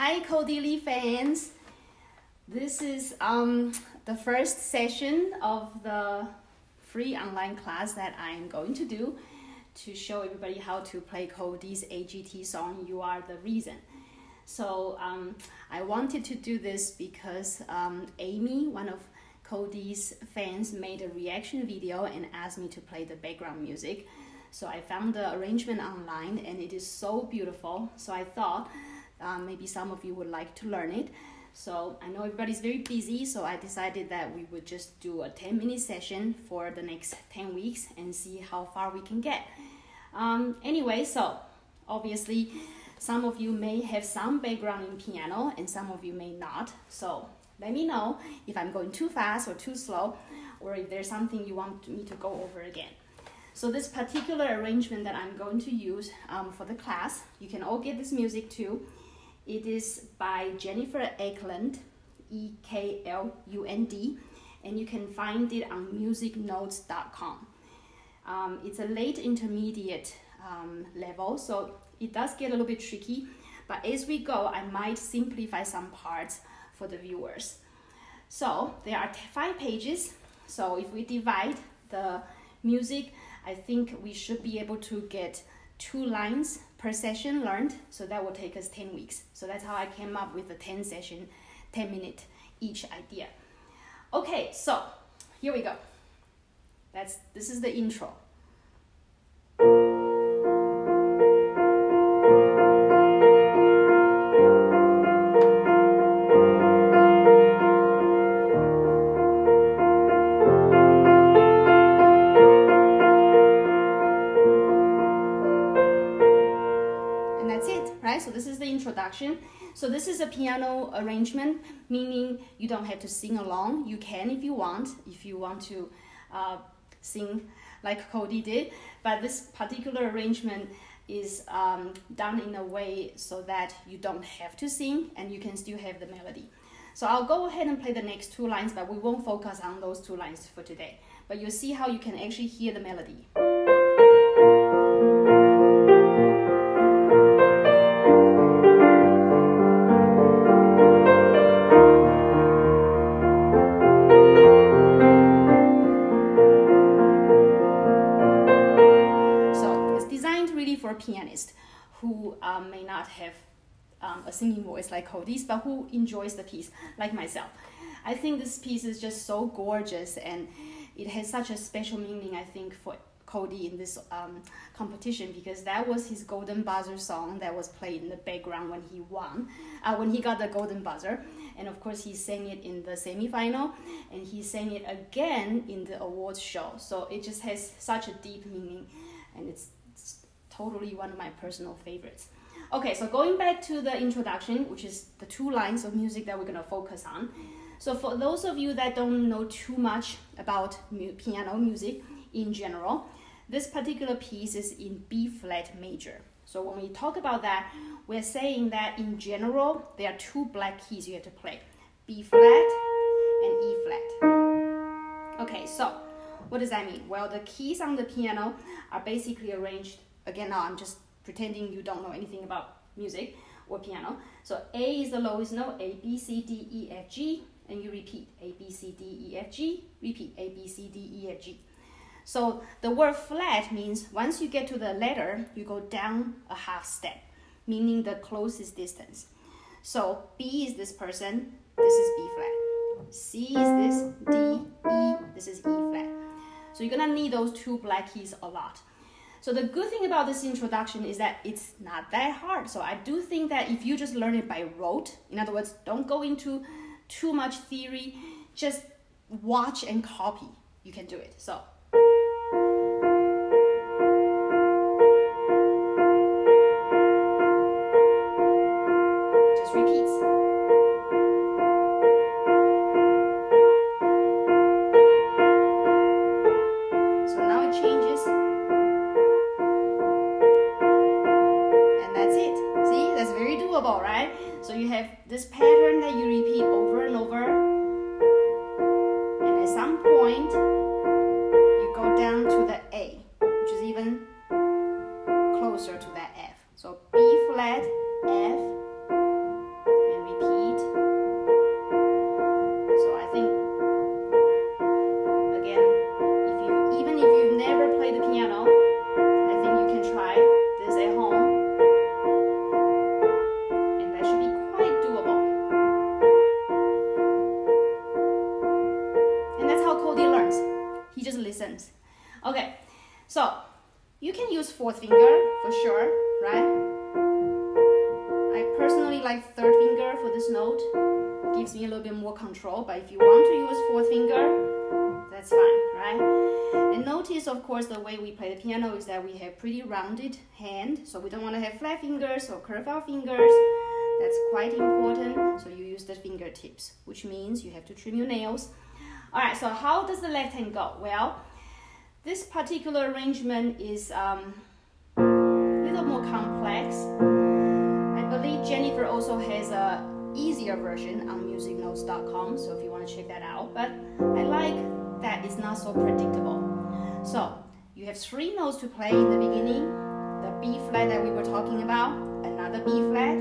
Hi Kodi fans. This is the first session of the free online class that I'm going to do to show everybody how to play Kodi's AGT song, You Are the Reason. So I wanted to do this because Amy, one of Kodi's fans, made a reaction video and asked me to play the background music. So I found the arrangement online and it is so beautiful. So I thought maybe some of you would like to learn it. So I know everybody's very busy, so I decided that we would just do a 10-minute session for the next 10 weeks and see how far we can get. Anyway, so obviously some of you may have some background in piano and some of you may not. So let me know if I'm going too fast or too slow, or if there's something you want me to go over again. So this particular arrangement that I'm going to use for the class, you can all get this music too. It is by Jennifer Eklund, E-K-L-U-N-D, and you can find it on musicnotes.com. It's a late intermediate level, so it does get a little bit tricky, but as we go, I might simplify some parts for the viewers. So there are 5 pages, so if we divide the music, I think we should be able to get 2 lines per session learned, so that will take us 10 weeks. So that's how I came up with the 10 session, 10 minute each idea. Okay, so here we go. This is the intro. So this is the introduction. So this is a piano arrangement, meaning you don't have to sing along. You can if you want to sing like Kodi did. But this particular arrangement is done in a way so that you don't have to sing and you can still have the melody. So I'll go ahead and play the next 2 lines, but we won't focus on those 2 lines for today. But you'll see how you can actually hear the melody. For a pianist who may not have a singing voice like Kodi's, but who enjoys the piece like myself. I think this piece is just so gorgeous and it has such a special meaning, I think, for Kodi in this competition, because that was his golden buzzer song that was played in the background when he won, when he got the golden buzzer. And of course he sang it in the semi-final and he sang it again in the awards show. So it just has such a deep meaning and it's totally one of my personal favorites. Okay, so going back to the introduction, which is the 2 lines of music that we're going to focus on. So for those of you that don't know too much about piano music in general, this particular piece is in B flat major. So when we talk about that, we're saying that in general, there are 2 black keys you have to play, B flat and E flat. Okay, so what does that mean? Well, the keys on the piano are basically arranged. Again, now I'm just pretending you don't know anything about music or piano. So A is the lowest note, A, B, C, D, E, F, G, and you repeat A, B, C, D, E, F, G, repeat A, B, C, D, E, F, G. So the word flat means once you get to the letter, you go down a half step, meaning the closest distance. So B is this person, this is B flat. C is this, D, E, this is E flat. So you're gonna need those 2 black keys a lot. So the good thing about this introduction is that it's not that hard. So I do think that if you just learn it by rote, in other words, don't go into too much theory, just watch and copy, you can do it. So. Just repeats. So now it changes. Right? So you have this pattern that you repeat over and over, and at some point you go down to the A, which is even closer to that F. So B flat, F, for sure, right? I personally like third finger for this note. It gives me a little bit more control, but if you want to use fourth finger, that's fine, right? And notice, of course, the way we play the piano is that we have pretty rounded hand, so we don't want to have flat fingers or curve out fingers. That's quite important, so you use the fingertips, which means you have to trim your nails. All right, so how does the left hand go? Well, this particular arrangement is a little more complex. I believe Jennifer also has a easier version on musicnotes.com, so if you want to check that out. But I like that it's not so predictable. So you have 3 notes to play in the beginning. The B flat that we were talking about, another B flat.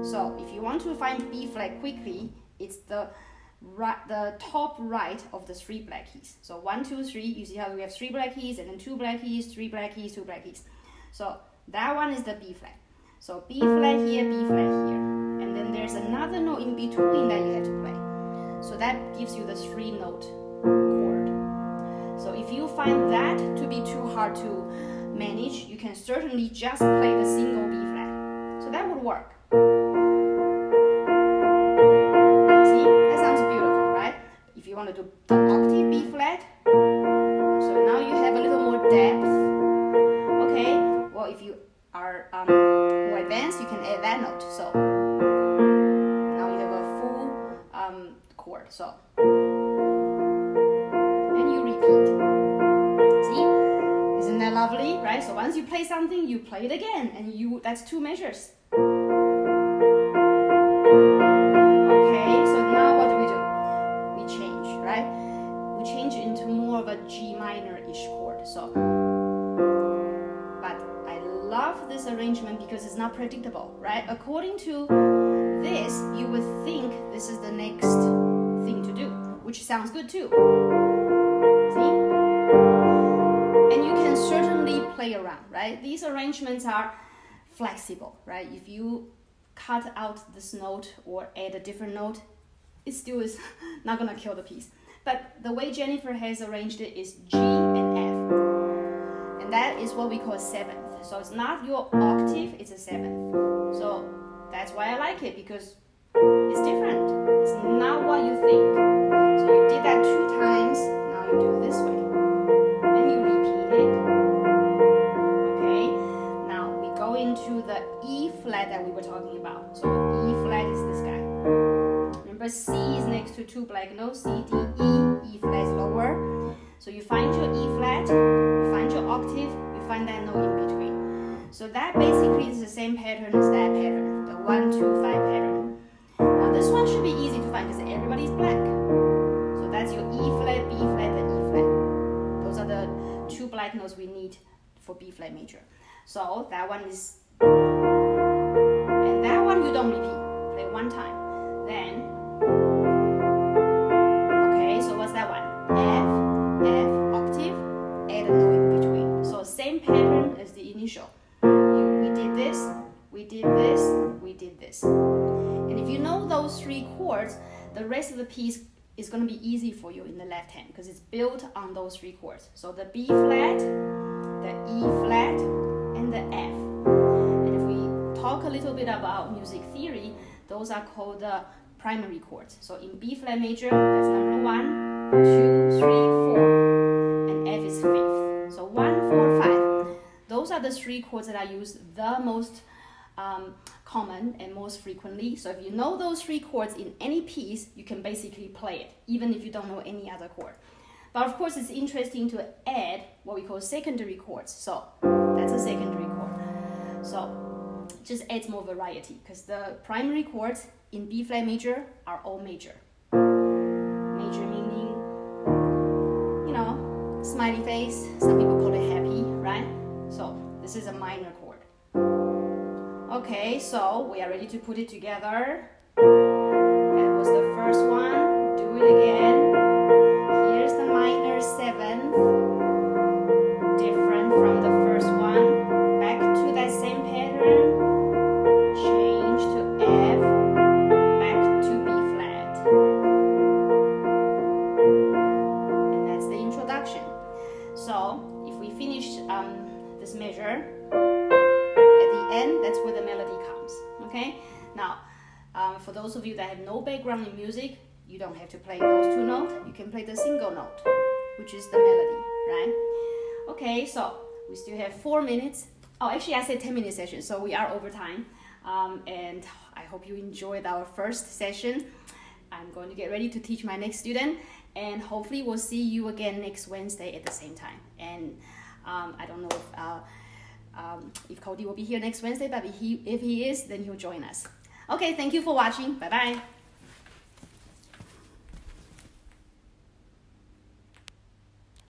So if you want to find B flat quickly, it's the top right of the 3 black keys. So 1, 2, 3, you see how we have 3 black keys and then 2 black keys, 3 black keys, 2 black keys. So that one is the B flat. So B flat here, B flat here. And then there's another note in between that you have to play. So that gives you the 3 note chord. So if you find that to be too hard to manage, you can certainly just play the single B flat. So that would work. If you want to do the octave B flat, so now you have a little more depth. Okay, well, if you are more advanced, you can add that note. So now you have a full chord. So and you repeat. See, isn't that lovely, right? So once you play something, you play it again, and that's 2 measures. Into more of a G minor-ish chord. So, but I love this arrangement because it's not predictable, right? According to this, you would think this is the next thing to do, which sounds good too. See? And you can certainly play around, right? These arrangements are flexible, right? If you cut out this note or add a different note, it still is not gonna kill the piece. But the way Jennifer has arranged it is G and F. And that is what we call 7th. So it's not your octave, it's a 7th. So that's why I like it, because it's different. It's not what you think. So you did that 2 times, now you do it this way. And you repeat it. Okay, now we go into the E flat that we were talking about. So E flat is this guy. Remember, C is next to 2 black notes, C, D, E, E flat is lower. So you find your E flat, you find your octave, you find that note in between. So that basically is the same pattern as that pattern, the 1, 2, 5 pattern. Now this one should be easy to find because everybody's black. So that's your E flat, B flat, and E flat. Those are the 2 black notes we need for B flat major. So that one is, and that one you don't repeat, play 1 time. Then, okay, so what's that one? F, F, octave, add a note in between. So same pattern as the initial. We did this, we did this, we did this. And if you know those 3 chords, the rest of the piece is going to be easy for you in the left hand because it's built on those 3 chords. So the B flat, the E flat, and the F. And if we talk a little bit about music theory, those are called the primary chords. So in B flat major, that's number 1, 2, 3, 4, and F is 5th. So 1, 4, 5. Those are the 3 chords that I use the most common and most frequently. So if you know those 3 chords in any piece, you can basically play it, even if you don't know any other chord. But of course, it's interesting to add what we call secondary chords. So that's a secondary chord. So just adds more variety because the primary chords in B flat major are all major. Major meaning, you know, smiley face. Some people call it happy, right? So this is a minor chord. Okay, so we are ready to put it together. That was the first one. Do it again. Here's the minor 7th. Different from the first one. Back to that same pattern. Change to F, back to B flat. And that's the introduction. So if we finish this measure, Okay, now for those of you that have no background in music, you don't have to play those two notes. You can play the single note, which is the melody, right? Okay, so we still have 4 minutes. Oh, actually I said 10-minute session, so we are over time. And I hope you enjoyed our first session. I'm going to get ready to teach my next student, and hopefully we'll see you again next Wednesday at the same time. And I don't know if Kodi will be here next Wednesday, but if he is, then he'll join us. Okay, thank you for watching. Bye-bye.